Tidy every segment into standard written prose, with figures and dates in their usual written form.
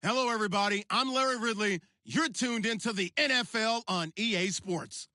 Hello, everybody. I'm Larry Ridley. You're tuned into the NFL on EA Sports.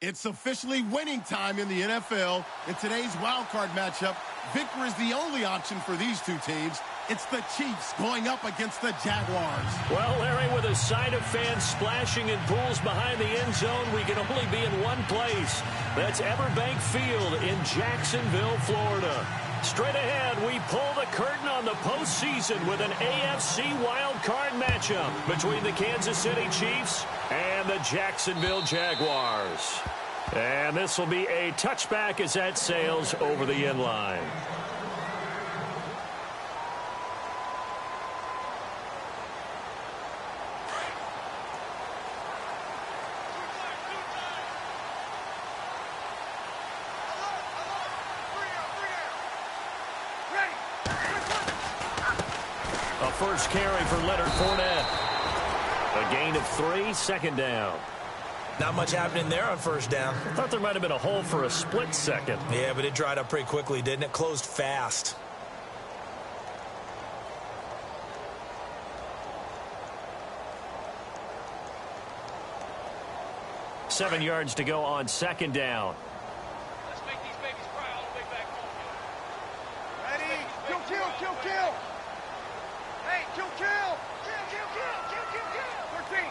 It's officially winning time in the NFL. In today's wild card matchup, victory is the only option for these two teams. It's the Chiefs going up against the Jaguars. Well, Larry, with a sight of fans splashing in pools behind the end zone, we can only be in one place. That's Everbank Field in Jacksonville, Florida. Straight ahead, we pull the curtain on the postseason with an AFC wildcard matchup between the Kansas City Chiefs and the Jacksonville Jaguars. And this will be a touchback as that sails over the end line. First carry for Leonard Fournette. A gain of 3, second down. Not much happening there on first down. I thought there might have been a hole for a split second. Yeah, but it dried up pretty quickly, didn't it? Closed fast. Seven yards to go on second down. Let's make these babies cry all the way back home. Ready? Kill. Hey, kill. 13.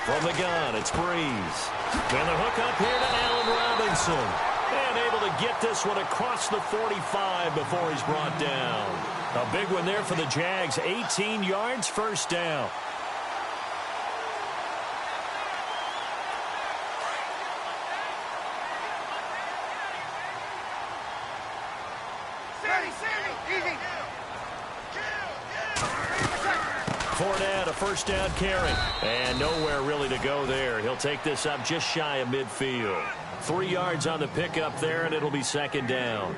From the gun, it's Breeze. And the hook up here to Allen Robinson. And able to get this one across the 45 before he's brought down. A big one there for the Jags. 18 yards, first down. Fournette, a first down carry. And nowhere really to go there. He'll take this up just shy of midfield. 3 yards on the pickup there, and it'll be second down.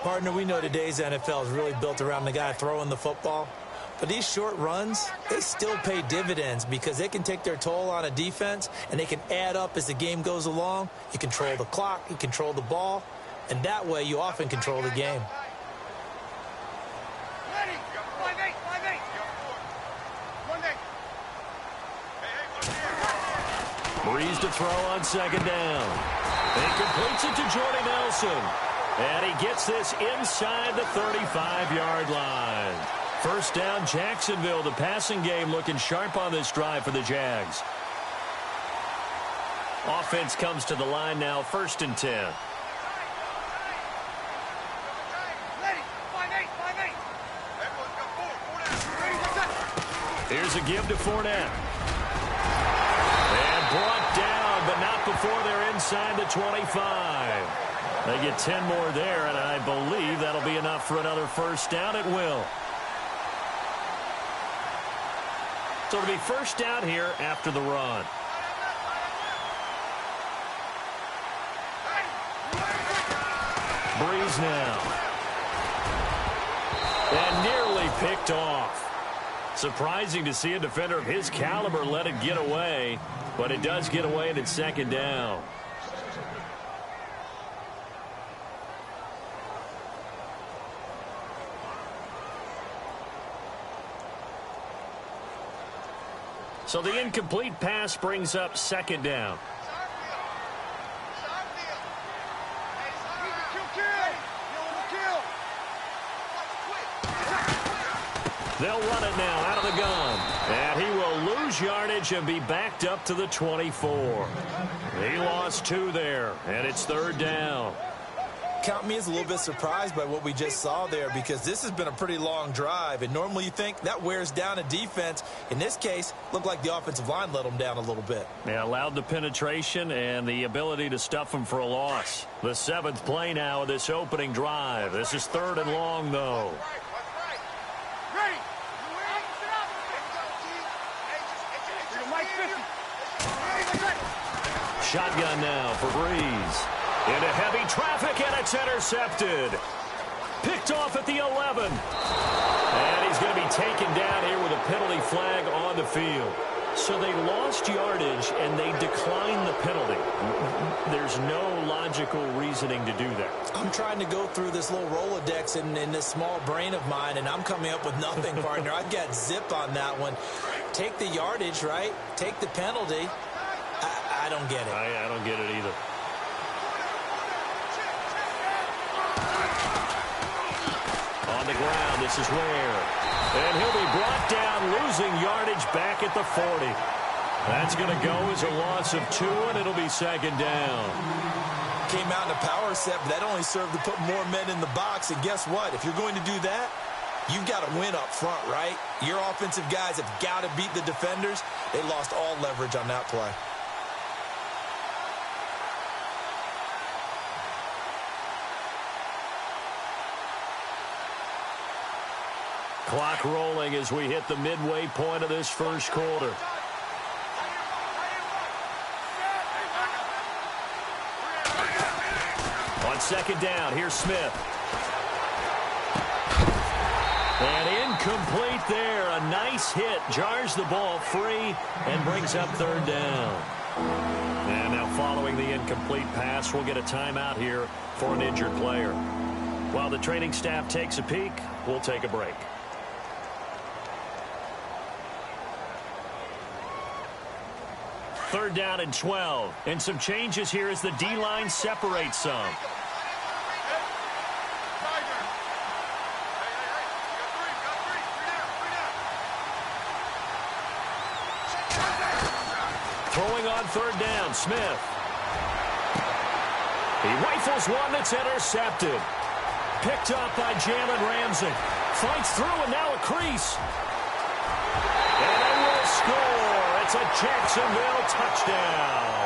Partner, we know today's NFL is really built around the guy throwing the football. But these short runs, they still pay dividends because they can take their toll on a defense, and they can add up as the game goes along. You control the clock, you control the ball, and that way you often control the game. Breeze to throw on second down. He completes it to Jordy Nelson. And he gets this inside the 35-yard line. First down, Jacksonville. The passing game looking sharp on this drive for the Jags. Offense comes to the line now, 1st and 10. Here's a give to Fournette. And brought down, but not before they're inside the 25. They get 10 more there, and I believe that'll be enough for another first down. It will. So it'll be first down here after the run. Breeze now. And nearly picked off. Surprising to see a defender of his caliber let it get away, but it does get away and it's second down. So the incomplete pass brings up second down. They'll run it now out of the gun. And he will lose yardage and be backed up to the 24. He lost 2 there, and it's third down. Count me as a little bit surprised by what we just saw there because this has been a pretty long drive, and normally you think that wears down a defense. In this case, looked like the offensive line let them down a little bit. Yeah, allowed the penetration and the ability to stuff them for a loss. The 7th play now of this opening drive. This is 3rd and long, though. Shotgun now for Breeze. Into heavy traffic, and it's intercepted. Picked off at the 11. And he's going to be taken down here with a penalty flag on the field. So they lost yardage, and they declined the penalty. There's no logic logical reasoning to do that? I'm trying to go through this little Rolodex in this small brain of mine, and I'm coming up with nothing, partner. I've got zip on that one. Take the yardage, right? Take the penalty. I don't get it. I don't get it either. On the ground, this is Ware. And he'll be brought down, losing yardage back at the 40. That's going to go as a loss of 2, and it'll be second down. Came out in a power set, but that only served to put more men in the box. And guess what? If you're going to do that, you've got to win up front, right? Your offensive guys have got to beat the defenders. They lost all leverage on that play. Clock rolling as we hit the midway point of this first quarter. On second down, here's Smith. And incomplete there. A nice hit. Jars the ball free and brings up third down. And now following the incomplete pass, we'll get a timeout here for an injured player. While the training staff takes a peek, we'll take a break. Third down and 12. And some changes here as the D-line separates some. Throwing on third down, Smith. He rifles one that's intercepted. Picked up by Jalen Ramsey. Fights through and now a crease. And they will score. It's a Jacksonville touchdown.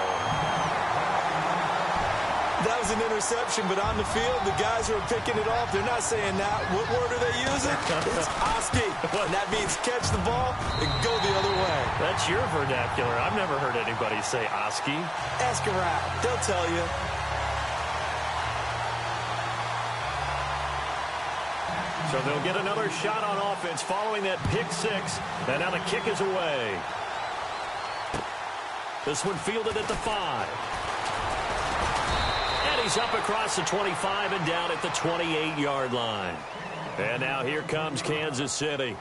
That was an interception, but on the field, the guys who are picking it off, they're not saying that. What word are they using? It's Oski. And that means catch the ball and go the other way. That's your vernacular. I've never heard anybody say Oski. Ask around. They'll tell you. So they'll get another shot on offense following that pick six. And now the kick is away. This one fielded at the 5. And he's up across the 25 and down at the 28-yard line. And now here comes Kansas City.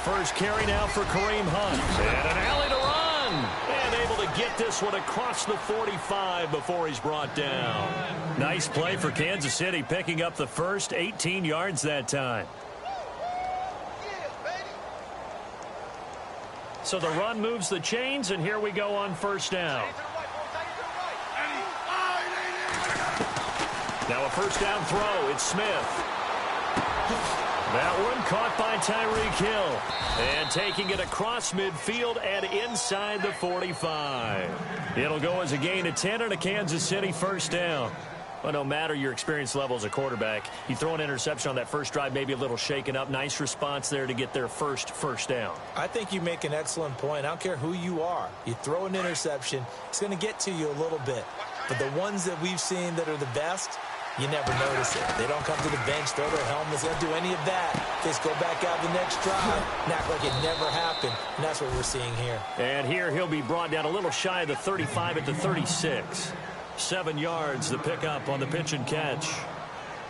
First carry now for Kareem Hunt. And an alley to run. And able to get this one across the 45 before he's brought down. Nice play for Kansas City, picking up the first 18 yards that time. So the run moves the chains, and here we go on first down. Now a first down throw. It's Smith. That one caught by Tyreek Hill. And taking it across midfield and inside the 45. It'll go as a gain of 10 and a Kansas City first down. Well, no matter your experience level as a quarterback, you throw an interception on that first drive, maybe a little shaken up. Nice response there to get their first down. I think you make an excellent point. I don't care who you are. You throw an interception, it's going to get to you a little bit. But the ones that we've seen that are the best, you never notice it. They don't come to the bench, throw their helmets, they don't do any of that. They just go back out the next drive and act like it never happened. And that's what we're seeing here. And here he'll be brought down a little shy of the 35 at the 36. 7 yards, the pickup on the pitch and catch.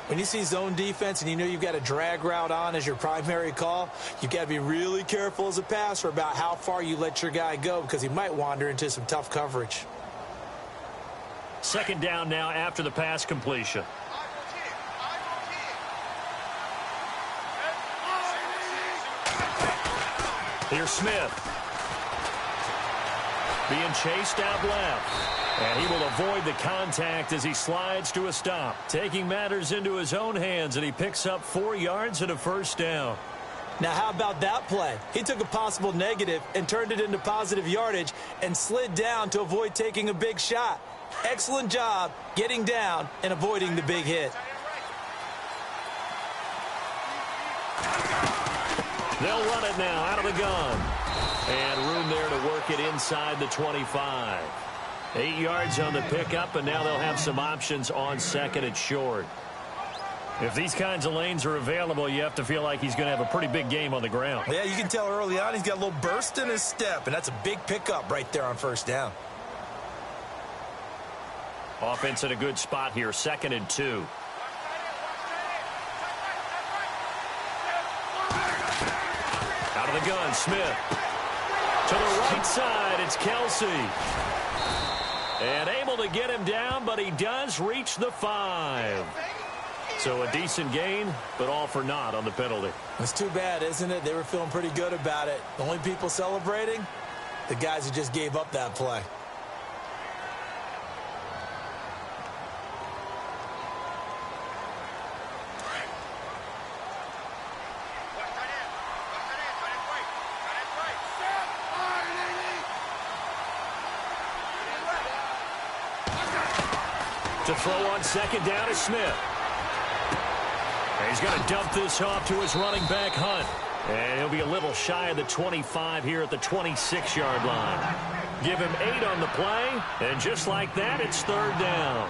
When you see zone defense and you know you've got a drag route on as your primary call, you've got to be really careful as a passer about how far you let your guy go because he might wander into some tough coverage. Second down now after the pass completion. Here's Smith. Being chased out left. And he will avoid the contact as he slides to a stop. Taking matters into his own hands, and he picks up 4 yards and a first down. Now, how about that play? He took a possible negative and turned it into positive yardage and slid down to avoid taking a big shot. Excellent job getting down and avoiding the big hit. They'll run it now out of the gun. And room there to work it inside the 25. 8 yards on the pickup, and now they'll have some options on second and short. If these kinds of lanes are available, you have to feel like he's going to have a pretty big game on the ground. Yeah, you can tell early on he's got a little burst in his step, and that's a big pickup right there on first down. Offense in a good spot here, 2nd and 2. Out of the gun, Smith. To the right side, it's Kelsey. And able to get him down, but he does reach the 5. So a decent gain, but all for naught on the penalty. It's too bad, isn't it? They were feeling pretty good about it. The only people celebrating, the guys who just gave up that play. To throw on second down is Smith. And he's going to dump this off to his running back, Hunt. And he'll be a little shy of the 25 here at the 26-yard line. Give him 8 on the play, and just like that, it's 3rd down.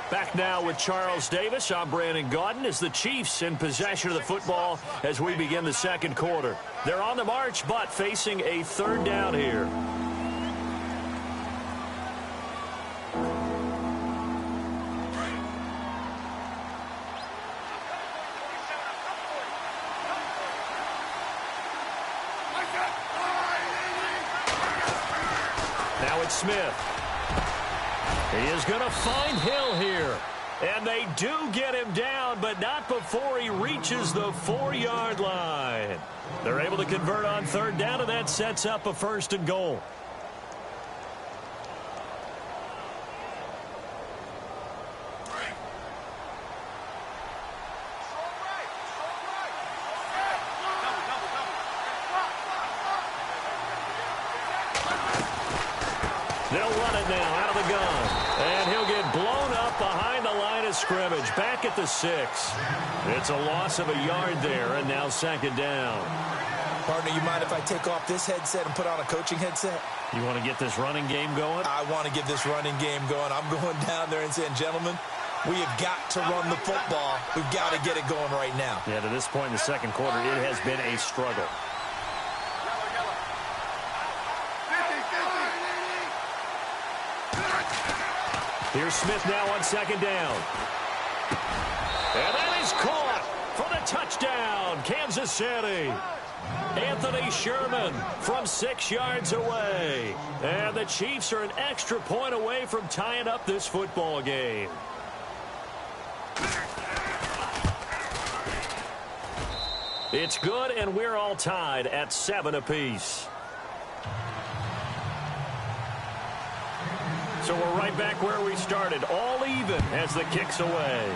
Back now with Charles Davis. I'm Brandon Gaudin as the Chiefs in possession of the football as we begin the second quarter. They're on the march, but facing a 3rd down here. Now it's Smith. He is going to find Hill here. And they do get him down, but not before he reaches the 4-yard line. They're able to convert on 3rd down, and that sets up a 1st and goal. They'll run it now out of the gun. And he'll get blown up behind the line of scrimmage. Back at the 6. It's a loss of a yard there, and now 2nd down. Partner, you mind if I take off this headset and put on a coaching headset? You want to get this running game going? I want to get this running game going. I'm going down there and saying, gentlemen, we have got to run the football. We've got to get it going right now. Yeah, to this point in the second quarter, it has been a struggle. Here's Smith now on 2nd down. And that is caught for the touchdown, Kansas City. Anthony Sherman from 6 yards away. And the Chiefs are an extra point away from tying up this football game. It's good, and we're all tied at 7 apiece. So we're right back where we started, all even as the kick's away.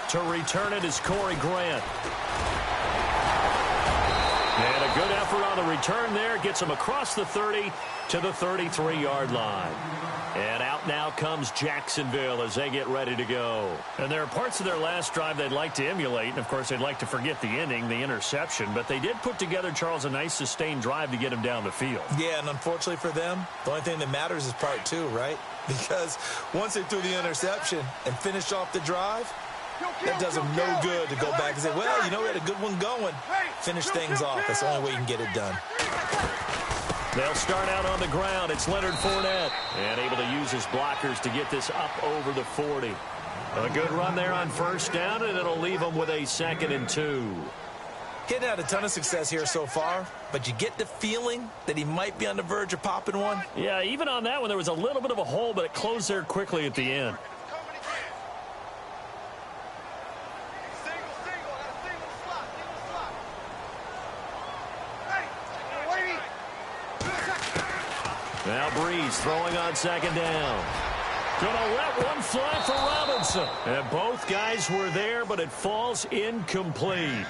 To return it is Corey Grant. And a good effort on the return there. Gets him across the 30 to the 33-yard line. And out now comes Jacksonville as they get ready to go. And there are parts of their last drive they'd like to emulate. And, of course, they'd like to forget the inning, the interception. But they did put together, Charles, a nice sustained drive to get him down the field. Yeah, and unfortunately for them, the only thing that matters is part 2, right? Because once they threw the interception and finished off the drive, that does them no good to go back and say, well, you know, we had a good one going. Finish things off. That's the only way you can get it done. They'll start out on the ground. It's Leonard Fournette. And able to use his blockers to get this up over the 40. A good run there on 1st down, and it'll leave them with a 2nd and 2. Getting had a ton of success here so far, but you get the feeling that he might be on the verge of popping one. Yeah, even on that one, there was a little bit of a hole, but it closed there quickly at the end. Now Breeze throwing on 2nd down. Gonna let one fly for Robinson. And both guys were there, but it falls incomplete.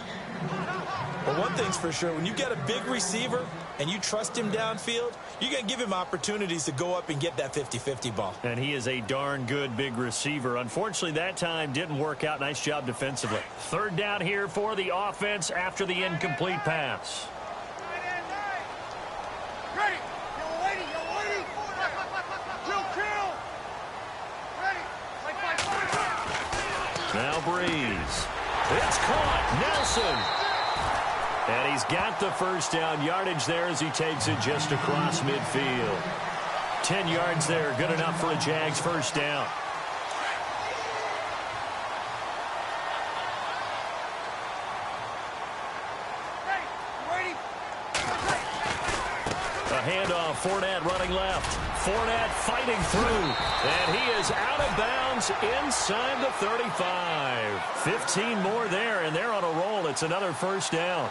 Well, one thing's for sure, when you get a big receiver and you trust him downfield, you're going to give him opportunities to go up and get that 50-50 ball. And he is a darn good big receiver. Unfortunately, that time didn't work out. Nice job defensively. Third down here for the offense after the incomplete pass. Ready. You're waiting. Kill. Ready. Now Breeze. It's caught. Nelson. And he's got the first down yardage there as he takes it just across midfield. 10 yards there, good enough for a Jags first down. A handoff, Fournette running left. Fournette fighting through. And he is out of bounds inside the 35. 15 more there, and they're on a roll. It's another first down.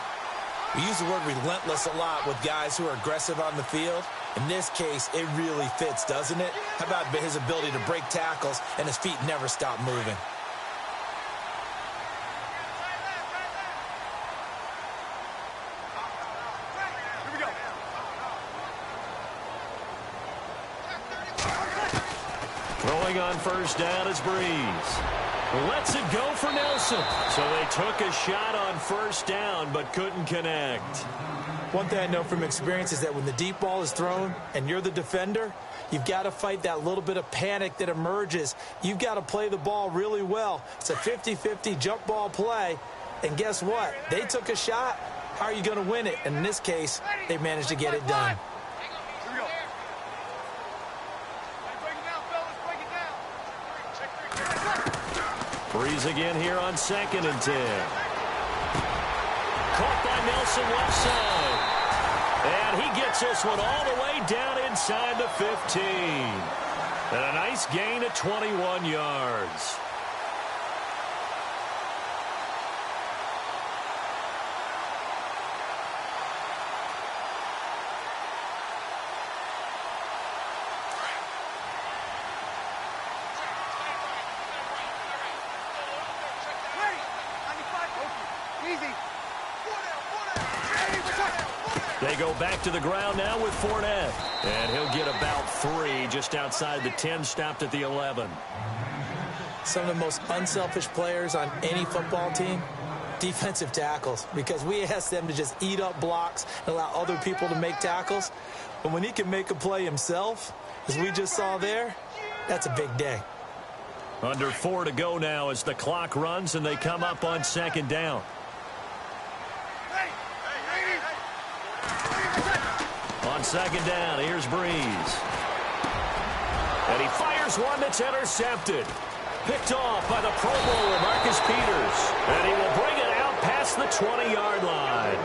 We use the word relentless a lot with guys who are aggressive on the field. In this case, it really fits, doesn't it? How about his ability to break tackles and his feet never stop moving? Here we go. Throwing on first down is Breeze. Lets it go for Nelson. So they took a shot on first down but couldn't connect. One thing I know from experience is that when the deep ball is thrown and you're the defender, you've got to fight that little bit of panic that emerges. You've got to play the ball really well. It's a 50-50 jump ball play. And guess what? They took a shot. How are you going to win it? And in this case, they managed to get it done. Here we go. Break it down, fellas. Break it down. Breeze again here on 2nd and 10. Caught by Nelson left side. And he gets this one all the way down inside the 15. And a nice gain of 21 yards. They go back to the ground now with Fournette. And he'll get about 3 just outside the 10, stopped at the 11. Some of the most unselfish players on any football team, defensive tackles, because we ask them to just eat up blocks and allow other people to make tackles. But when he can make a play himself, as we just saw there, that's a big day. Under 4 to go now as the clock runs and they come up on 2nd down. On 2nd down, here's Breeze. And he fires one that's intercepted. Picked off by the Pro Bowler, Marcus Peters. And he will bring it out past the 20-yard line.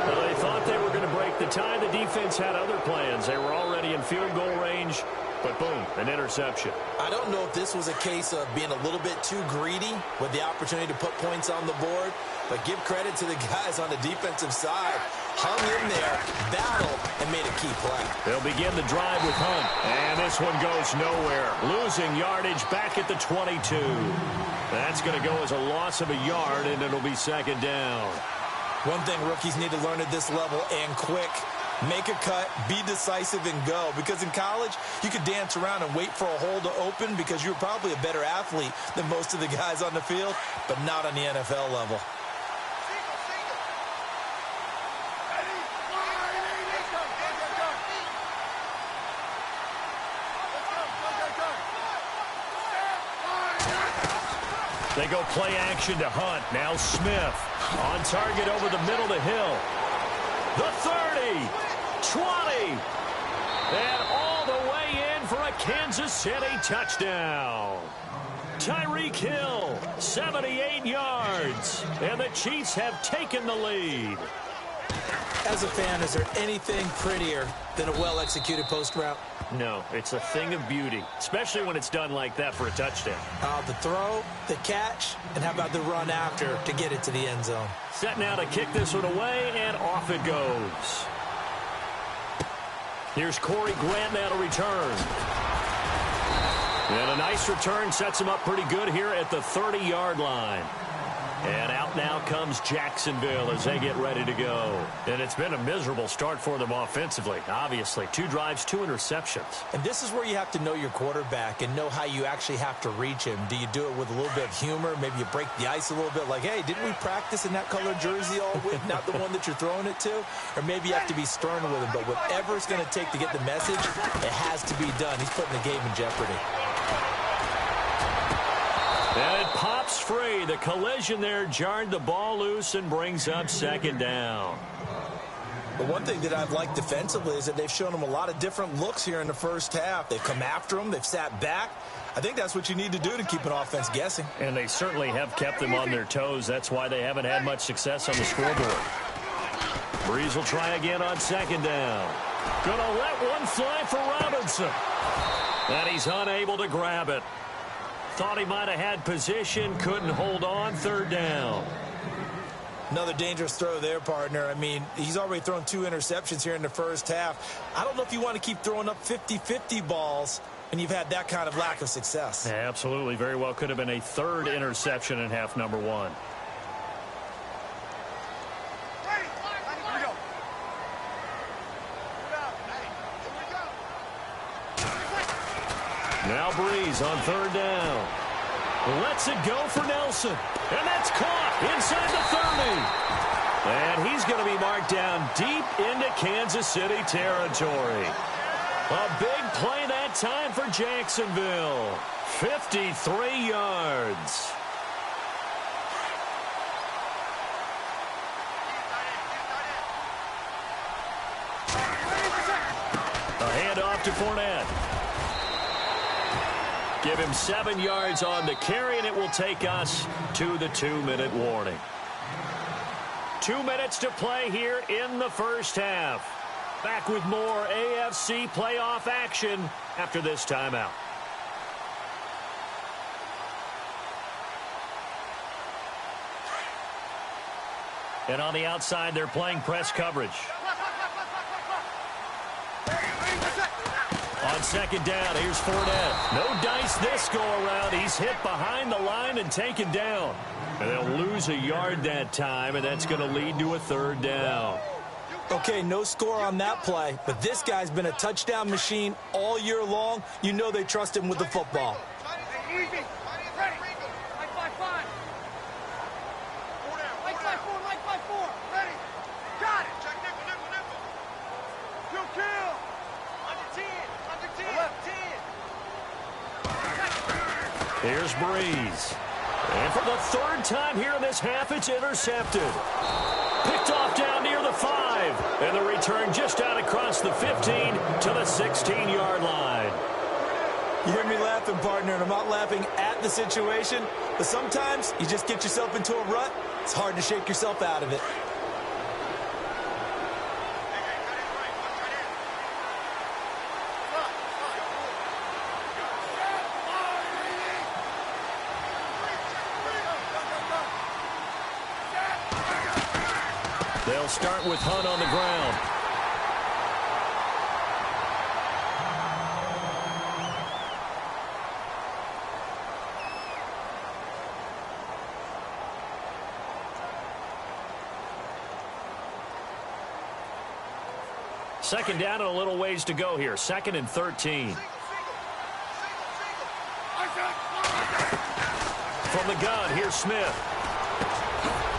Well, they thought they were going to break the tie. The defense had other plans. They were already in field goal range. But boom, an interception. I don't know if this was a case of being a little bit too greedy with the opportunity to put points on the board, but give credit to the guys on the defensive side. Hung in there, battled, and made a key play. They'll begin the drive with Hunt. And this one goes nowhere. Losing yardage back at the 22. That's going to go as a loss of a yard, and it'll be 2nd down. One thing rookies need to learn at this level, and quick, make a cut, be decisive, and go. Because in college, you could dance around and wait for a hole to open because you're probably a better athlete than most of the guys on the field, but not on the NFL level. They go play action to Hunt. Now Smith on target over the middle to Hill. The 30, 20, and all the way in for a Kansas City touchdown. Tyreek Hill, 78 yards, and the Chiefs have taken the lead. As a fan, is there anything prettier than a well-executed post route? No, it's a thing of beauty, especially when it's done like that for a touchdown. The throw, the catch, and how about the run after to get it to the end zone? Set now to kick this one away, and off it goes. Here's Corey Grant now to return. And a nice return sets him up pretty good here at the 30-yard line. And out now comes Jacksonville as they get ready to go. And it's been a miserable start for them offensively, obviously. 2 drives, 2 interceptions. And this is where you have to know your quarterback and know how you actually have to reach him. Do you do it with a little bit of humor? Maybe you break the ice a little bit like, hey, didn't we practice in that colored jersey all week? Not the one that you're throwing it to? Or maybe you have to be stern with him. But whatever it's going to take to get the message, it has to be done. He's putting the game in jeopardy. And it pops free. The collision there jarred the ball loose and brings up 2nd down. The one thing that I've liked defensively is that they've shown him a lot of different looks here in the first half. They've come after him. They've sat back. I think that's what you need to do to keep an offense guessing. And they certainly have kept them on their toes. That's why they haven't had much success on the scoreboard. Breeze will try again on 2nd down. Gonna let one fly for Robinson. And he's unable to grab it. Thought he might have had position, couldn't hold on. 3rd down. Another dangerous throw there, partner. I mean, he's already thrown 2 interceptions here in the first half. I don't know if you want to keep throwing up 50-50 balls and you've had that kind of lack of success. Yeah, absolutely. Very well could have been a 3rd interception in half number 1. Now Breeze on 3rd down. Lets it go for Nelson. And that's caught inside the 30. And he's going to be marked down deep into Kansas City territory. A big play that time for Jacksonville. 53 yards. A handoff to Fournette. Give him 7 yards on the carry, and it will take us to the 2-minute warning. 2 minutes to play here in the first half. Back with more AFC playoff action after this timeout. And on the outside, they're playing press coverage. On 2nd down, here's Fournette. No dice this go-around. He's hit behind the line and taken down. And they'll lose a yard that time, and that's going to lead to a 3rd down. Okay, no score on that play, but this guy's been a touchdown machine all year long. You know they trust him with the football. Here's Breeze. And for the 3rd time here in this half, it's intercepted. Picked off down near the 5. And the return just out across the 15 to the 16-yard line. You hear me laughing, partner, and I'm not laughing at the situation, but sometimes you just get yourself into a rut. It's hard to shake yourself out of it. They'll start with Hunt on the ground. Second down and a little ways to go here. 2nd and 13. From the gun, here's Smith.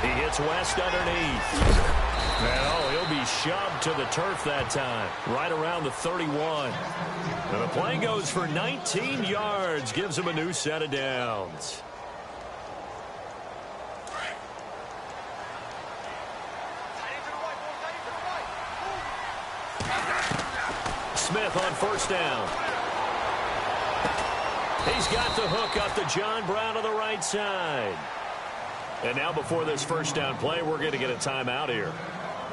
He hits West underneath. Well, he'll be shoved to the turf that time, right around the 31. And the play goes for 19 yards, gives him a new set of downs. Smith on 1st down. He's got the hook up to John Brown on the right side. And now before this 1st down play, we're going to get a timeout here,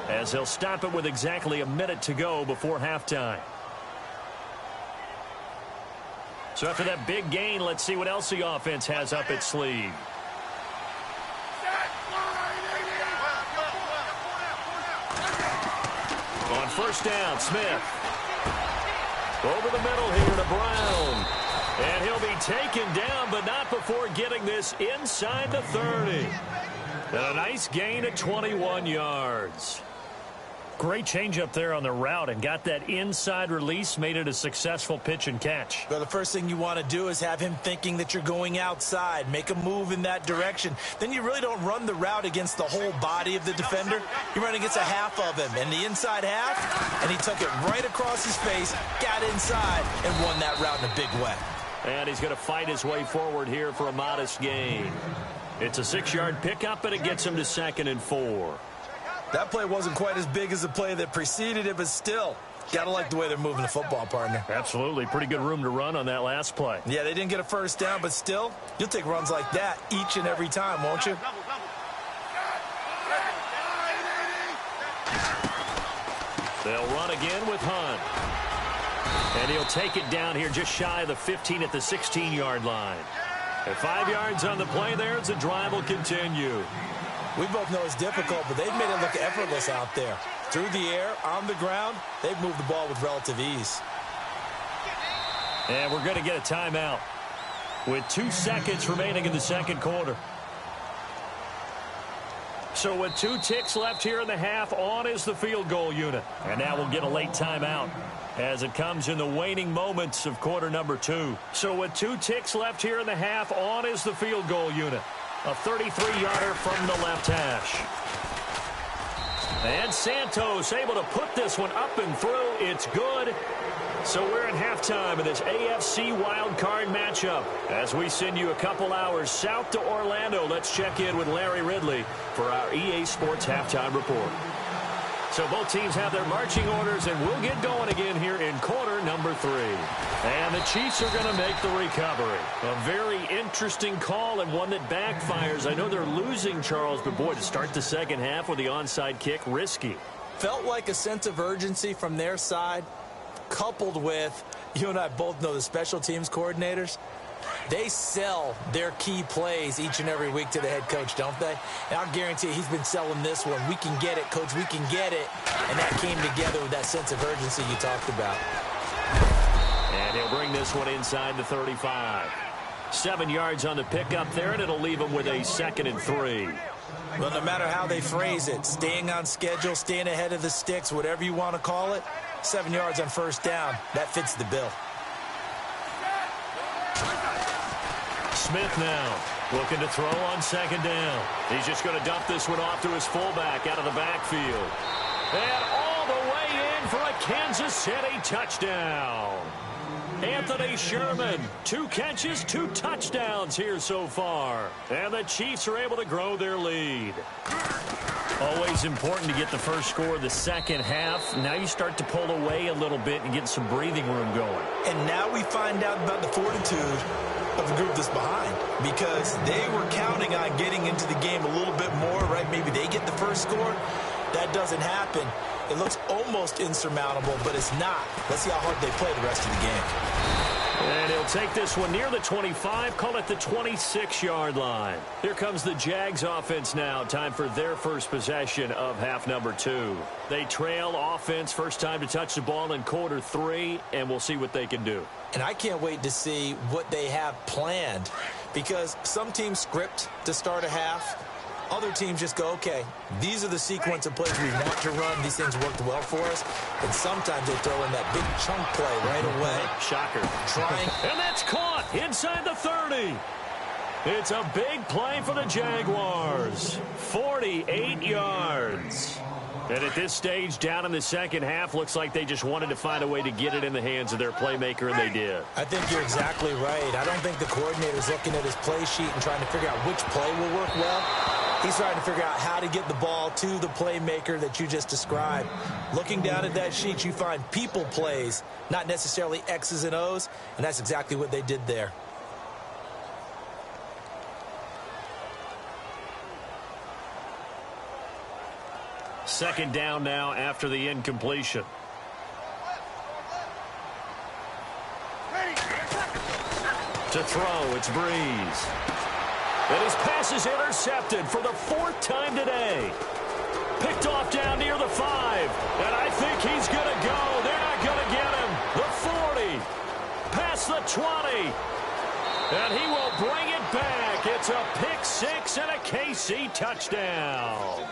as he'll stop it with exactly a minute to go before halftime. So after that big gain, let's see what else the offense has up its sleeve. On 1st down, Smith. Over the middle here to Brown. And he'll be taken down, but not before getting this inside the 30. And a nice gain of 21 yards. Great change up there on the route and got that inside release, made it a successful pitch and catch. Well, the first thing you want to do is have him thinking that you're going outside, make a move in that direction. Then you really don't run the route against the whole body of the defender. You run against a half of him, and the inside half, and he took it right across his face, got inside, and won that route in a big way. And he's going to fight his way forward here for a modest gain. It's a 6-yard pickup, and it gets him to 2nd and 4. That play wasn't quite as big as the play that preceded it, but still, got to like the way they're moving the football, partner. Absolutely. Pretty good room to run on that last play. Yeah, they didn't get a first down, but still, you'll take runs like that each and every time, won't you? They'll run again with Hunt. And he'll take it down here just shy of the 15 at the 16-yard line. And 5 yards on the play there as the drive will continue. We both know it's difficult, but they've made it look effortless out there. Through the air, on the ground, they've moved the ball with relative ease. And we're going to get a timeout with 2 seconds remaining in the second quarter. So with 2 ticks left here in the half, on is the field goal unit. And now we'll get a late timeout as it comes in the waning moments of quarter number 2. So with 2 ticks left here in the half, on is the field goal unit. A 33-yarder from the left hash. And Santos able to put this one up and through. It's good. So we're at halftime of this AFC wildcard matchup. As we send you a couple hours south to Orlando, let's check in with Larry Ridley for our EA Sports Halftime Report. So both teams have their marching orders, and we'll get going again here in quarter number 3. And the Chiefs are going to make the recovery. A very interesting call and one that backfires. I know they're losing, Charles, but boy, to start the second half with the onside kick, risky. Felt like a sense of urgency from their side, coupled with, you and I both know the special teams coordinators. They sell their key plays each and every week to the head coach, don't they? And I'll guarantee you he's been selling this one. We can get it, coach, we can get it. And that came together with that sense of urgency you talked about. And he'll bring this one inside the 35. 7 yards on the pickup there, and it'll leave him with a 2nd and 3. Well, no matter how they phrase it, staying on schedule, staying ahead of the sticks, whatever you want to call it, 7 yards on first down, that fits the bill. Smith now looking to throw on 2nd down. He's just going to dump this one off to his fullback out of the backfield. And all the way in for a Kansas City touchdown. Anthony Sherman, 2 catches, 2 touchdowns here so far. And the Chiefs are able to grow their lead. Always important to get the first score of the second half. Now you start to pull away a little bit and get some breathing room going. And now we find out about the fortitude of the group that's behind, because they were counting on getting into the game a little bit more, right? Maybe they get the first score. That doesn't happen. It looks almost insurmountable, but it's not. Let's see how hard they play the rest of the game. And he'll take this one near the 25, call it the 26-yard line. Here comes the Jags offense now. Time for their first possession of half number 2. They trail offense, first time to touch the ball in quarter 3, and we'll see what they can do. And I can't wait to see what they have planned, because some teams script to start a half. Other teams just go, okay, these are the sequence of plays we want to run. These things worked well for us. And sometimes they throw in that big chunk play right away. Shocker. Trying. And that's caught inside the 30. It's a big play for the Jaguars. 48 yards. And at this stage, down in the second half, looks like they just wanted to find a way to get it in the hands of their playmaker, and they did. I think you're exactly right. I don't think the coordinator's looking at his play sheet and trying to figure out which play will work well. He's trying to figure out how to get the ball to the playmaker that you just described. Looking down at that sheet, you find people plays, not necessarily X's and O's, and that's exactly what they did there. Second down now after the incompletion. To throw, it's Breeze. And his pass is intercepted for the 4th time today. Picked off down near the 5. And I think he's going to go. They're not going to get him. The 40. Past the 20. And he will bring it back. It's a pick 6 6 and a KC touchdown.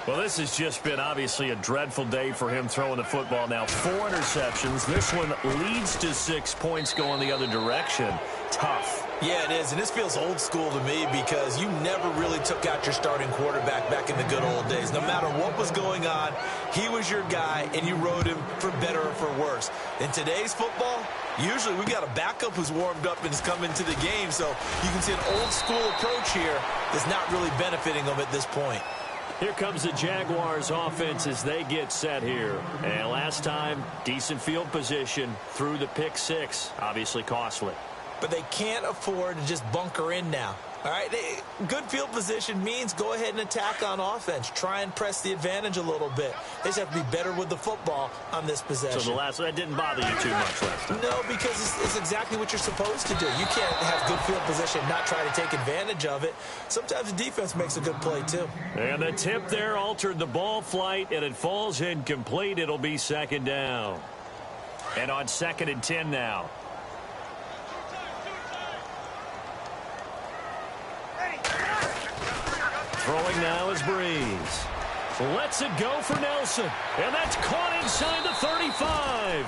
Well, this has just been obviously a dreadful day for him throwing the football. Now 4 interceptions. This one leads to 6 points going the other direction. Tough. Yeah, it is, and this feels old school to me because you never really took out your starting quarterback back in the good old days. No matter what was going on, he was your guy, and you rode him for better or for worse. In today's football, usually we got a backup who's warmed up and has come into the game, so you can see an old school approach here that's not really benefiting them at this point. Here comes the Jaguars offense as they get set here. And last time, decent field position through the pick 6, obviously costly. But they can't afford to just bunker in now. All right, good field position means go ahead and attack on offense. Try and press the advantage a little bit. They just have to be better with the football on this possession. So that didn't bother you too much last time? No, because it's exactly what you're supposed to do. You can't have good field position, not try to take advantage of it. Sometimes the defense makes a good play, too. And the tip there altered the ball flight, and it falls incomplete. It'll be 2nd down. And on 2nd and 10 now. Throwing now is Breeze. Lets it go for Nelson. And that's caught inside the 35.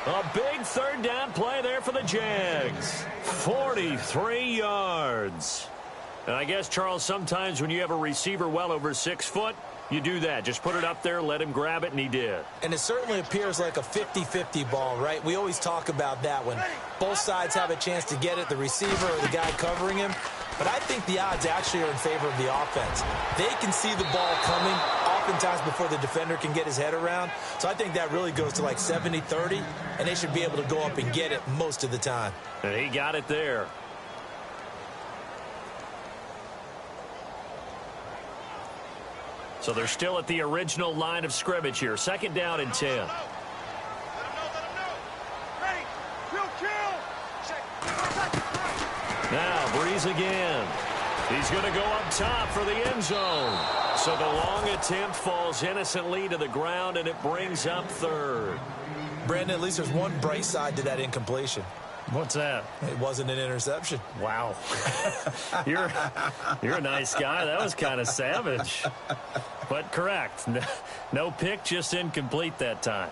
A big 3rd down play there for the Jags. 43 yards. And I guess, Charles, sometimes when you have a receiver well over 6 foot, you do that. Just put it up there, let him grab it, and he did. And it certainly appears like a 50-50 ball, right? We always talk about that when both sides have a chance to get it, the receiver or the guy covering him. But I think the odds actually are in favor of the offense. They can see the ball coming oftentimes before the defender can get his head around. So I think that really goes to like 70-30, and they should be able to go up and get it most of the time. And he got it there. So they're still at the original line of scrimmage here. 2nd down and 10. Let him know. Ready. Kill. Now Breeze again. He's going to go up top for the end zone. So the long attempt falls innocently to the ground, and it brings up 3rd. Brandon, at least there's one bright side to that incompletion. What's that? It wasn't an interception. Wow. You're a nice guy. That was kind of savage. But correct. No pick, just incomplete that time.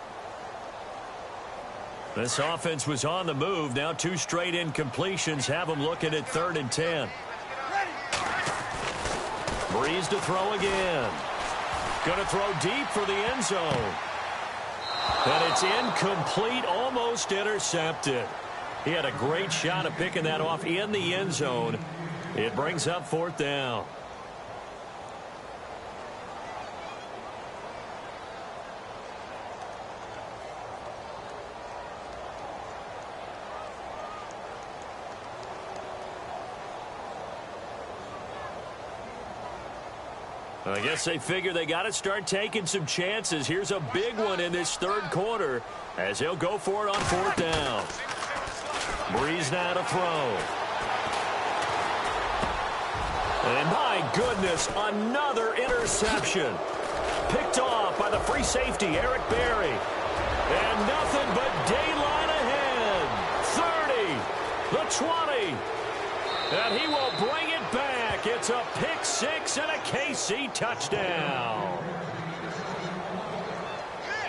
This offense was on the move. Now 2 straight incompletions have them looking at 3rd and 10. Breeze to throw again. Going to throw deep for the end zone. And it's incomplete, almost intercepted. He had a great shot at picking that off in the end zone. It brings up 4th down. I guess they figure they got to start taking some chances. Here's a big one in this 3rd quarter as he'll go for it on 4th down. Breeze now to throw. And my goodness, another interception. Picked off by the free safety, Eric Berry. And nothing but daylight ahead. 30, the 20. And he will bring it back. It's a pick 6 and a KC touchdown.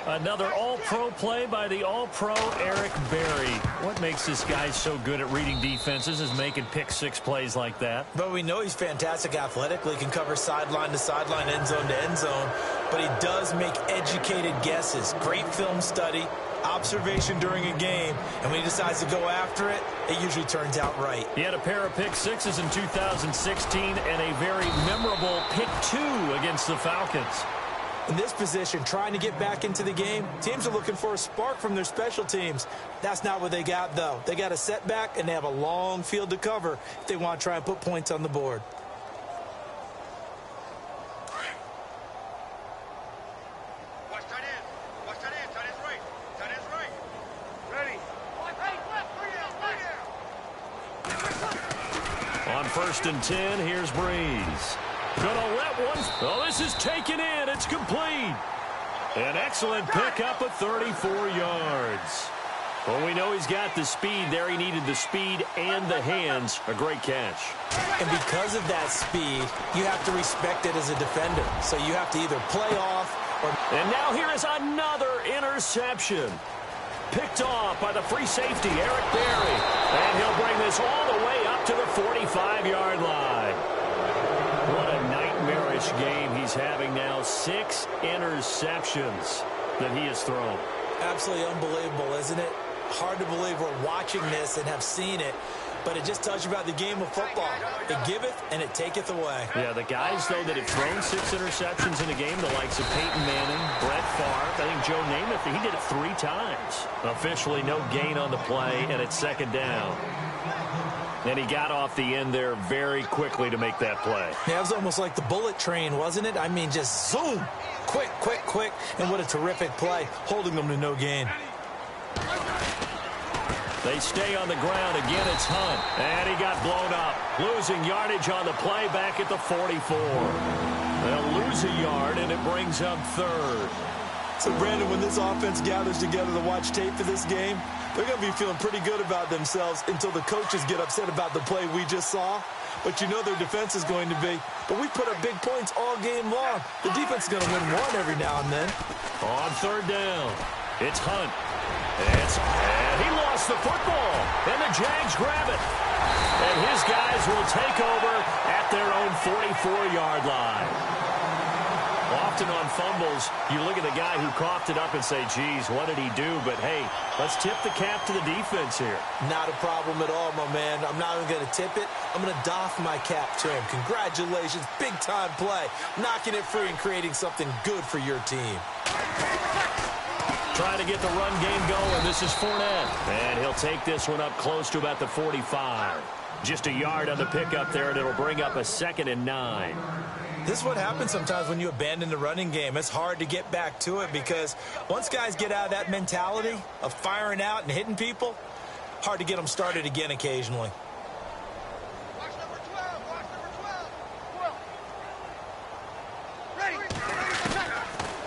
Another all-pro play by the all-pro Eric Berry. What makes this guy so good at reading defenses is making pick 6 plays like that. But we know he's fantastic athletically, can cover sideline to sideline, end zone to end zone. But he does make educated guesses. Great film study, observation during a game. And when he decides to go after it, it usually turns out right. He had a pair of pick 6s in 2016 and a very memorable pick 2 against the Falcons. In this position, trying to get back into the game, teams are looking for a spark from their special teams. That's not what they got, though. They got a setback, and they have a long field to cover if they want to try and put points on the board. Watch tight end. Watch tight end. Tight end's right. Tight end's right. Ready. On 1st and 10, here's Breeze. Gonna let one. Oh, this is taken in. It's complete. An excellent pickup of 34 yards. Well, we know he's got the speed there. He needed the speed and the hands. A great catch. And because of that speed, you have to respect it as a defender. So you have to either play off or... And now here is another interception. Picked off by the free safety, Eric Berry. And he'll bring this all the way up to the 45-yard line. What a nightmarish game he's having now. 6 interceptions that he has thrown. Absolutely unbelievable, isn't it? Hard to believe we're watching this and have seen it, but it just tells you about the game of football. It giveth and it taketh away. Yeah, the guys, though, that have thrown 6 interceptions in a game, the likes of Peyton Manning, Brett Favre, I think Joe Namath, he did it 3 times. Officially no gain on the play, and it's second down. And he got off the end there very quickly to make that play. Yeah, it was almost like the bullet train, wasn't it? I mean, just zoom. Quick, quick, quick. And what a terrific play, holding them to no gain. They stay on the ground. Again, it's Hunt. And he got blown up. Losing yardage on the play back at the 44. They'll lose a yard, and it brings up third. So, Brandon, when this offense gathers together to watch tape for this game, they're going to be feeling pretty good about themselves until the coaches get upset about the play we just saw. But you know their defense is going to be. But we put up big points all game long. The defense is going to win one every now and then. On third down, it's Hunt. And he lost the football. And the Jags grab it. And his guys will take over at their own 44-yard line. Often on fumbles, you look at the guy who coughed it up and say, geez, what did he do? But, hey, let's tip the cap to the defense here. Not a problem at all, my man. I'm not even going to tip it. I'm going to doff my cap to him. Congratulations. Big-time play. Knocking it free and creating something good for your team. Trying to get the run game going. This is Fournette. And he'll take this one up close to about the 45. Just a yard on the pickup there, and it'll bring up a 2nd and 9. This is what happens sometimes when you abandon the running game. It's hard to get back to it because once guys get out of that mentality of firing out and hitting people, hard to get them started again occasionally. Watch number 12. Watch number 12. 12.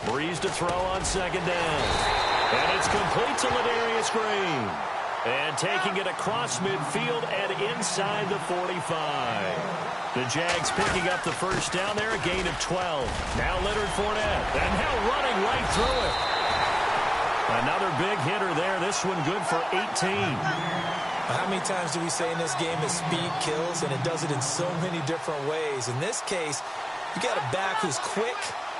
Ready. Breeze to throw on second down. And it's complete to Ladarius Green. And taking it across midfield and inside the 45. The Jags picking up the first down there, a gain of 12. Now Leonard Fournette, and now running right through it. Another big hitter there, this one good for 18. How many times do we say in this game that speed kills, and it does it in so many different ways? In this case, you got a back who's quick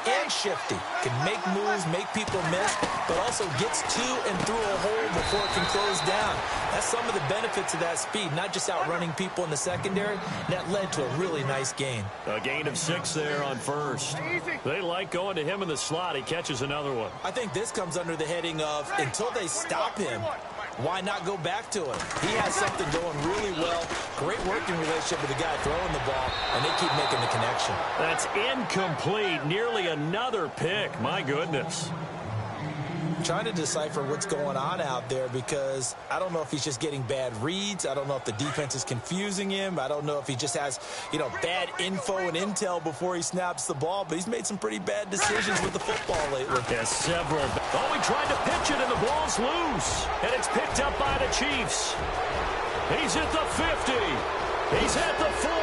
and shifty, can make moves, make people miss, but also gets to and through a hole before it can close down. That's some of the benefits of that speed, not just outrunning people in the secondary. That led to a really nice gain. A gain of 6 there on first. They like going to him in the slot. He catches another one. I think this comes under the heading of until they stop him, why not go back to him? He has something going really well. Great working relationship with the guy throwing the ball, and they keep making the connection. That's incomplete. Nearly another pick. My goodness. Trying to decipher what's going on out there because I don't know if he's just getting bad reads. I don't know if the defense is confusing him. I don't know if he just has, bad info and intel before he snaps the ball, but he's made some pretty bad decisions with the football lately. Yeah, several. Oh, he tried to pitch it, and the ball's loose. And it's picked up by the Chiefs. He's at the 50. He's at the 40.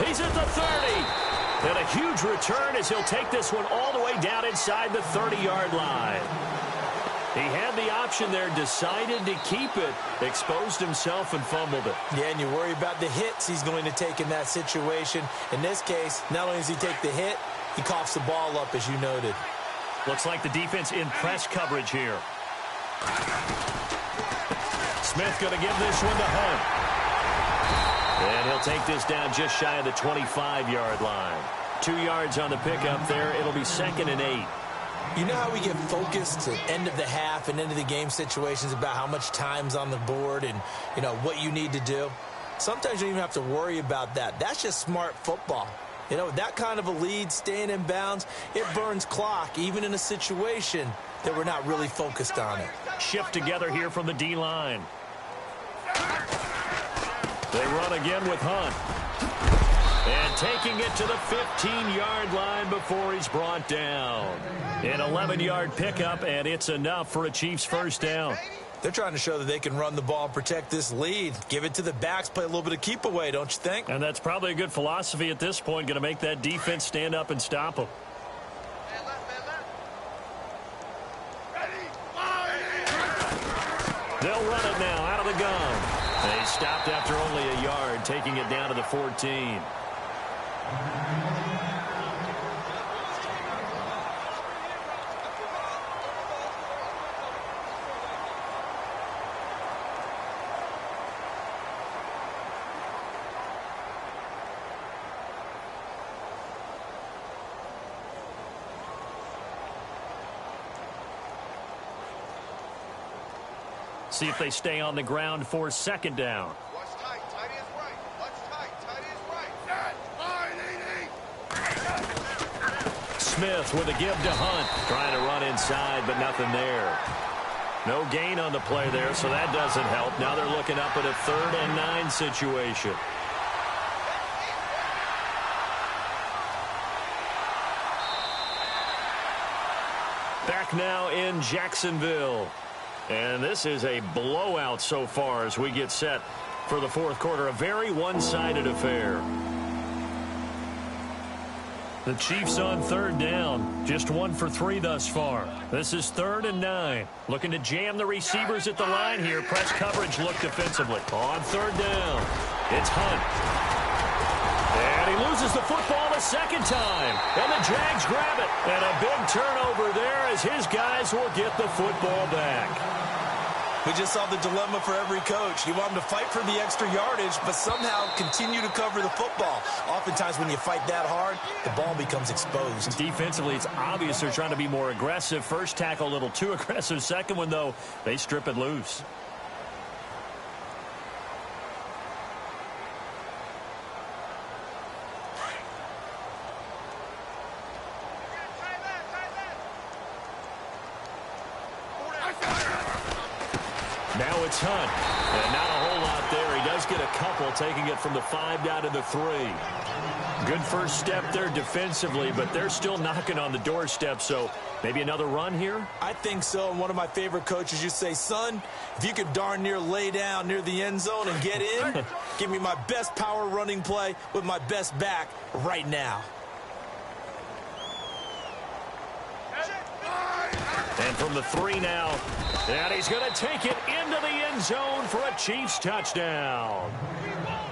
He's at the 30. And a huge return as he'll take this one all the way down inside the 30-yard line. He had the option there, decided to keep it, exposed himself and fumbled it. Yeah, and you worry about the hits he's going to take in that situation. In this case, not only does he take the hit, he coughs the ball up, as you noted. Looks like the defense in press coverage here. Smith going to give this one to Hunt. And he'll take this down just shy of the 25-yard line. 2 yards on the pickup there. It'll be 2nd and 8. You know how we get focused at end of the half and end of the game situations about how much time's on the board and, what you need to do? Sometimes you don't even have to worry about that. That's just smart football. That kind of a lead, staying in bounds, it burns clock, even in a situation that we're not really focused on it. Shift together here from the D-line. They run again with Hunt. And taking it to the 15-yard line before he's brought down. An 11-yard pickup, and it's enough for a Chiefs first down. They're trying to show that they can run the ball and protect this lead. Give it to the backs, play a little bit of keep away, don't you think? And that's probably a good philosophy at this point, going to make that defense stand up and stop them. They'll run it now out of the gun. They stopped after only a yard, taking it down to the 14. See if they stay on the ground for second down. Watch tight. Tight is right. Watch tight. Tight is right. Smith with a give to Hunt. Trying to run inside, but nothing there. No gain on the play there, so that doesn't help. Now they're looking up at a 3rd and 9 situation. Back now in Jacksonville. And this is a blowout so far as we get set for the fourth quarter. A very one-sided affair. The Chiefs on 3rd down. Just 1 for 3 thus far. This is 3rd and 9. Looking to jam the receivers at the line here. Press coverage look defensively. On 3rd down, it's Hunt. And he loses the football a second time. And the Jags grab it. And a big turnover there as his guys will get the football back. We just saw the dilemma for every coach. You want them to fight for the extra yardage, but somehow continue to cover the football. Oftentimes when you fight that hard, the ball becomes exposed. Defensively, it's obvious they're trying to be more aggressive. First tackle a little too aggressive. Second one, though, they strip it loose. Now it's Hunt. And not a whole lot there. He does get a couple, taking it from the 5 down to the 3. Good first step there defensively, but they're still knocking on the doorstep, so maybe another run here? I think so. And one of my favorite coaches used to say, son, if you could darn near lay down near the end zone and get in, give me my best power running play with my best back right now. And from the 3 now, and he's going to take it into the end zone for a Chiefs touchdown.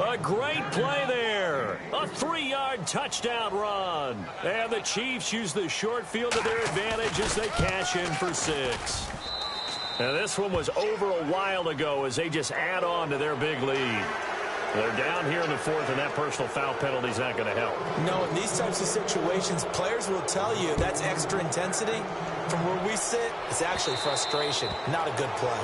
A great play there. A 3-yard touchdown run. And the Chiefs use the short field to their advantage as they cash in for 6. Now this one was over a while ago as they just add on to their big lead. They're down here in the 4th, and that personal foul penalty is not going to help. No, in these types of situations, players will tell you that's extra intensity. From where we sit, it's actually frustration, not a good play.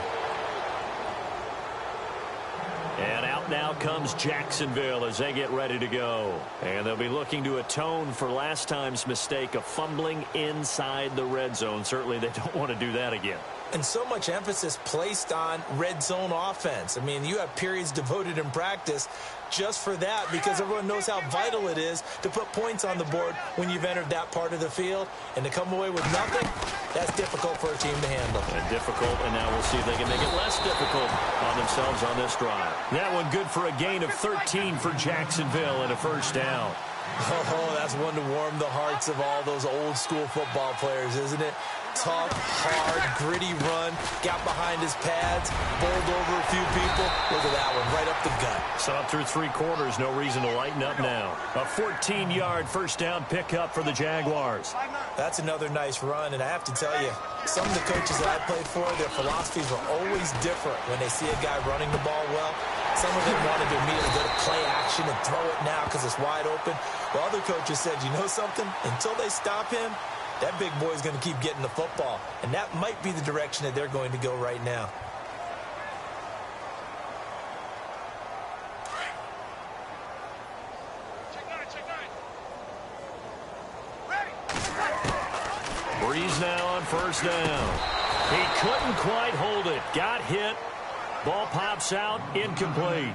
And out now comes Jacksonville as they get ready to go. And they'll be looking to atone for last time's mistake of fumbling inside the red zone. Certainly they don't want to do that again. And so much emphasis placed on red zone offense. I mean, you have periods devoted in practice just for that because everyone knows how vital it is to put points on the board when you've entered that part of the field. And to come away with nothing, that's difficult for a team to handle. And difficult, and now we'll see if they can make it less difficult on themselves on this drive. That one good for a gain of 13 for Jacksonville and a first down. Oh, that's one to warm the hearts of all those old school football players, isn't it? Tough, hard, gritty run, got behind his pads, bowled over a few people. Look at that one, right up the gut. Saw through 3 quarters, no reason to lighten up now. A 14-yard first down pickup for the Jaguars. That's another nice run, and I have to tell you, some of the coaches that I played for, their philosophies were always different when they see a guy running the ball well. Some of them wanted to immediately go to play action and throw it now because it's wide open. Well, other coaches said, you know something? Until they stop him, that big boy is going to keep getting the football. And that might be the direction that they're going to go right now. Breeze now on first down. He couldn't quite hold it. Got hit. Ball pops out, incomplete.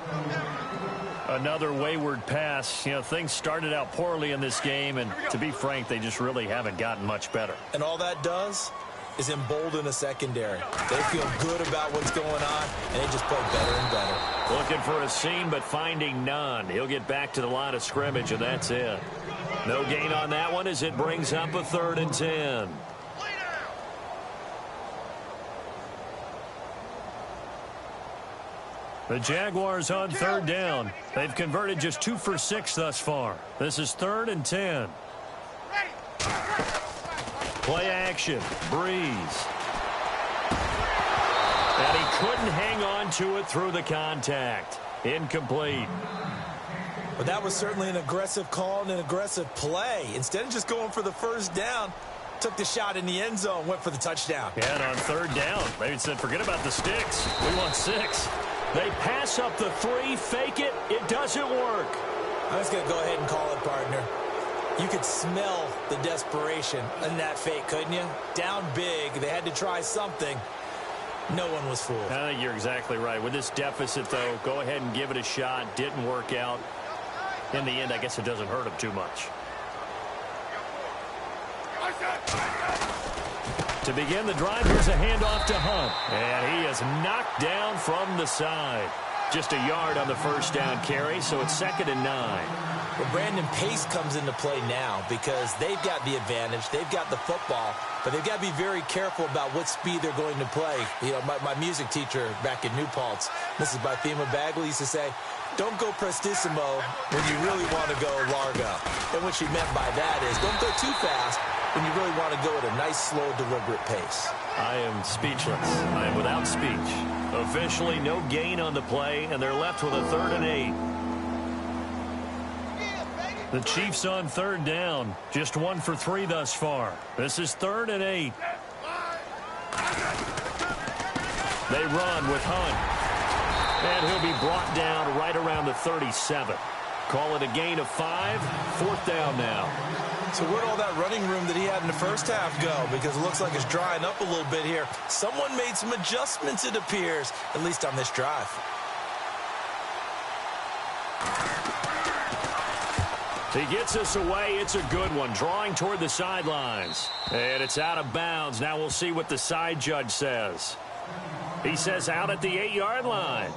Another wayward pass. You know, things started out poorly in this game, and to be frank, they just really haven't gotten much better. And all that does is embolden a secondary. They feel good about what's going on, and they just play better and better. Looking for a seam, but finding none. He'll get back to the line of scrimmage, and that's it. No gain on that one as it brings up a 3rd and 10. The Jaguars on 3rd down. They've converted just 2 for 6 thus far. This is 3rd and 10. Play action. Breeze. And he couldn't hang on to it through the contact. Incomplete. But that was certainly an aggressive call and an aggressive play. Instead of just going for the 1st down, took the shot in the end zone, went for the touchdown. Yeah, and on 3rd down, they said, forget about the sticks. We want 6. They pass up the 3, fake it. It doesn't work. I'm just going to go ahead and call it, partner. You could smell the desperation in that fake, couldn't you? Down big. They had to try something. No one was fooled. I think you're exactly right. With this deficit, though, go ahead and give it a shot. Didn't work out. In the end, I guess it doesn't hurt him too much. To begin the drive, here's a handoff to Hunt. And he is knocked down from the side. Just a yard on the 1st down carry, so it's 2nd and 9. Well, Brandon, pace comes into play now because they've got the advantage. They've got the football, but they've got to be very careful about what speed they're going to play. You know, my music teacher back in New Paltz, Mrs. Bythema Bagley, used to say, don't go prestissimo when you really want to go largo. And what she meant by that is don't go too fast when you really want to go at a nice, slow, deliberate pace. I am speechless. I am without speech. Officially no gain on the play, and they're left with a 3rd and 8. The Chiefs on 3rd down. Just 1 for 3 thus far. This is 3rd and 8. They run with Hunt. And he'll be brought down right around the 37. Call it a gain of 5. 4th down now. So where'd all that running room that he had in the 1st half go? Because it looks like it's drying up a little bit here. Someone made some adjustments, it appears, at least on this drive. He gets us away. It's a good one. Drawing toward the sidelines. And it's out of bounds. Now we'll see what the side judge says. He says out at the 8-yard line.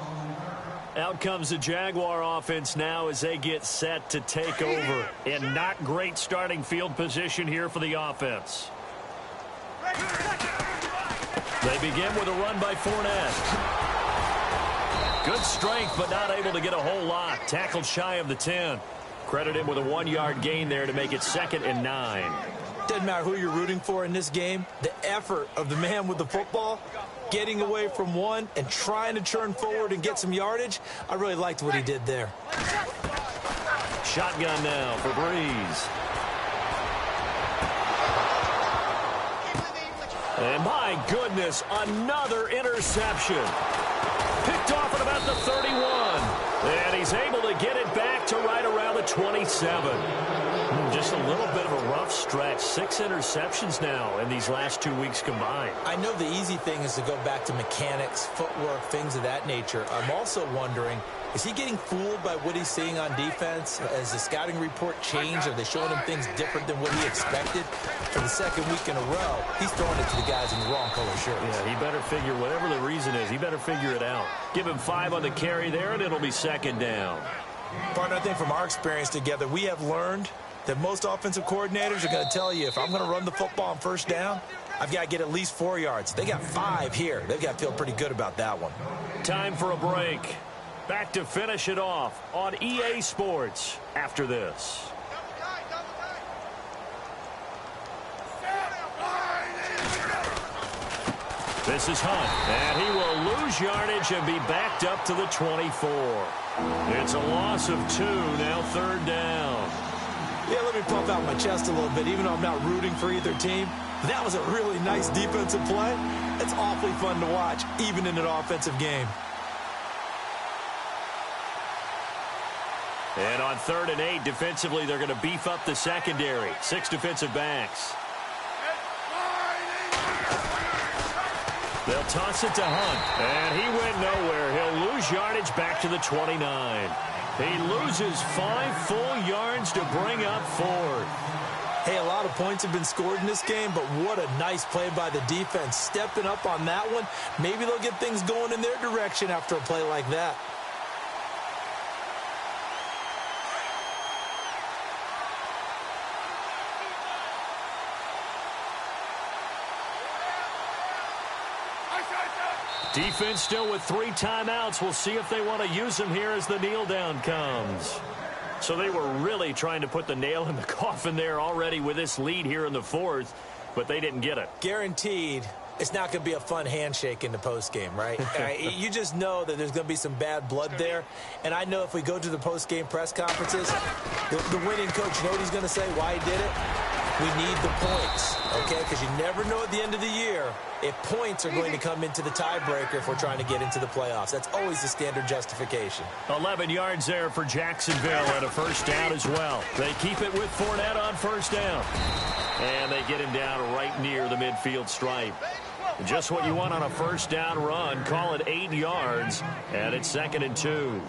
Out comes the Jaguar offense now as they get set to take over. And not great starting field position here for the offense. They begin with a run by Fournette. Good strength, but not able to get a whole lot. Tackled shy of the 10. Credit him with a 1-yard gain there to make it 2nd and 9. Doesn't matter who you're rooting for in this game. The effort of the man with the football, getting away from one and trying to turn forward and get some yardage, I really liked what he did there. Shotgun now for Breeze. And my goodness, another interception. Picked off at about the 31. And he's able to get it back to right around the 27. Just a little bit of a rough stretch. 6 interceptions now in these last 2 weeks combined. I know the easy thing is to go back to mechanics, footwork, things of that nature. I'm also wondering, is he getting fooled by what he's seeing on defense? Has the scouting report changed? Are they showing him things different than what he expected? For the 2nd week in a row, he's throwing it to the guys in the wrong color shirts. Yeah, he better figure, whatever the reason is, he better figure it out. Give him 5 on the carry there, and it'll be 2nd down. Partner, I think from our experience together, we have learned that most offensive coordinators are going to tell you, if I'm going to run the football on 1st down, I've got to get at least 4 yards. They got 5 here. They've got to feel pretty good about that one. Time for a break. Back to finish it off on EA Sports after this. This is Hunt, and he will lose yardage and be backed up to the 24. It's a loss of 2, now 3rd down. Yeah, let me pump out my chest a little bit, even though I'm not rooting for either team. That was a really nice defensive play. It's awfully fun to watch, even in an offensive game. And on 3rd and 8, defensively, they're going to beef up the secondary. 6 defensive backs. They'll toss it to Hunt. And he went nowhere. He'll lose yardage back to the 29. He loses 5 full yards to bring up 4th. Hey, a lot of points have been scored in this game, but what a nice play by the defense. Stepping up on that one. Maybe they'll get things going in their direction after a play like that. Defense still with 3 timeouts. We'll see if they want to use them here as the kneel down comes. So they were really trying to put the nail in the coffin there already with this lead here in the 4th, but they didn't get it. Guaranteed it's not going to be a fun handshake in the postgame, right? You just know that there's going to be some bad blood there. And I know if we go to the postgame press conferences, the winning coach, you know what he's going to say, why he did it? We need the points, okay? Because you never know at the end of the year if points are going to come into the tiebreaker if we're trying to get into the playoffs. That's always the standard justification. 11 yards there for Jacksonville and a first down as well. They keep it with Fournette on first down. And they get him down right near the midfield stripe. Just what you want on a first down run. Call it 8 yards, and it's 2nd and 2.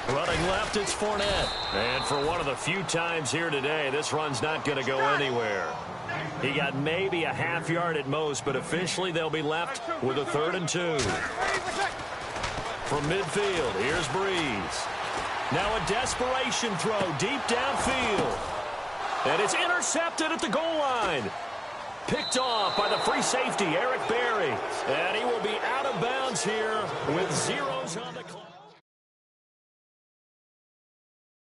Running left, it's Fournette. And for one of the few times here today, this run's not going to go anywhere. He got maybe a half yard at most, but officially they'll be left with a 3rd and 2. From midfield, here's Breeze. Now a desperation throw deep downfield. And it's intercepted at the goal line. Picked off by the free safety, Eric Berry. And he will be out of bounds here with zeros on the clock.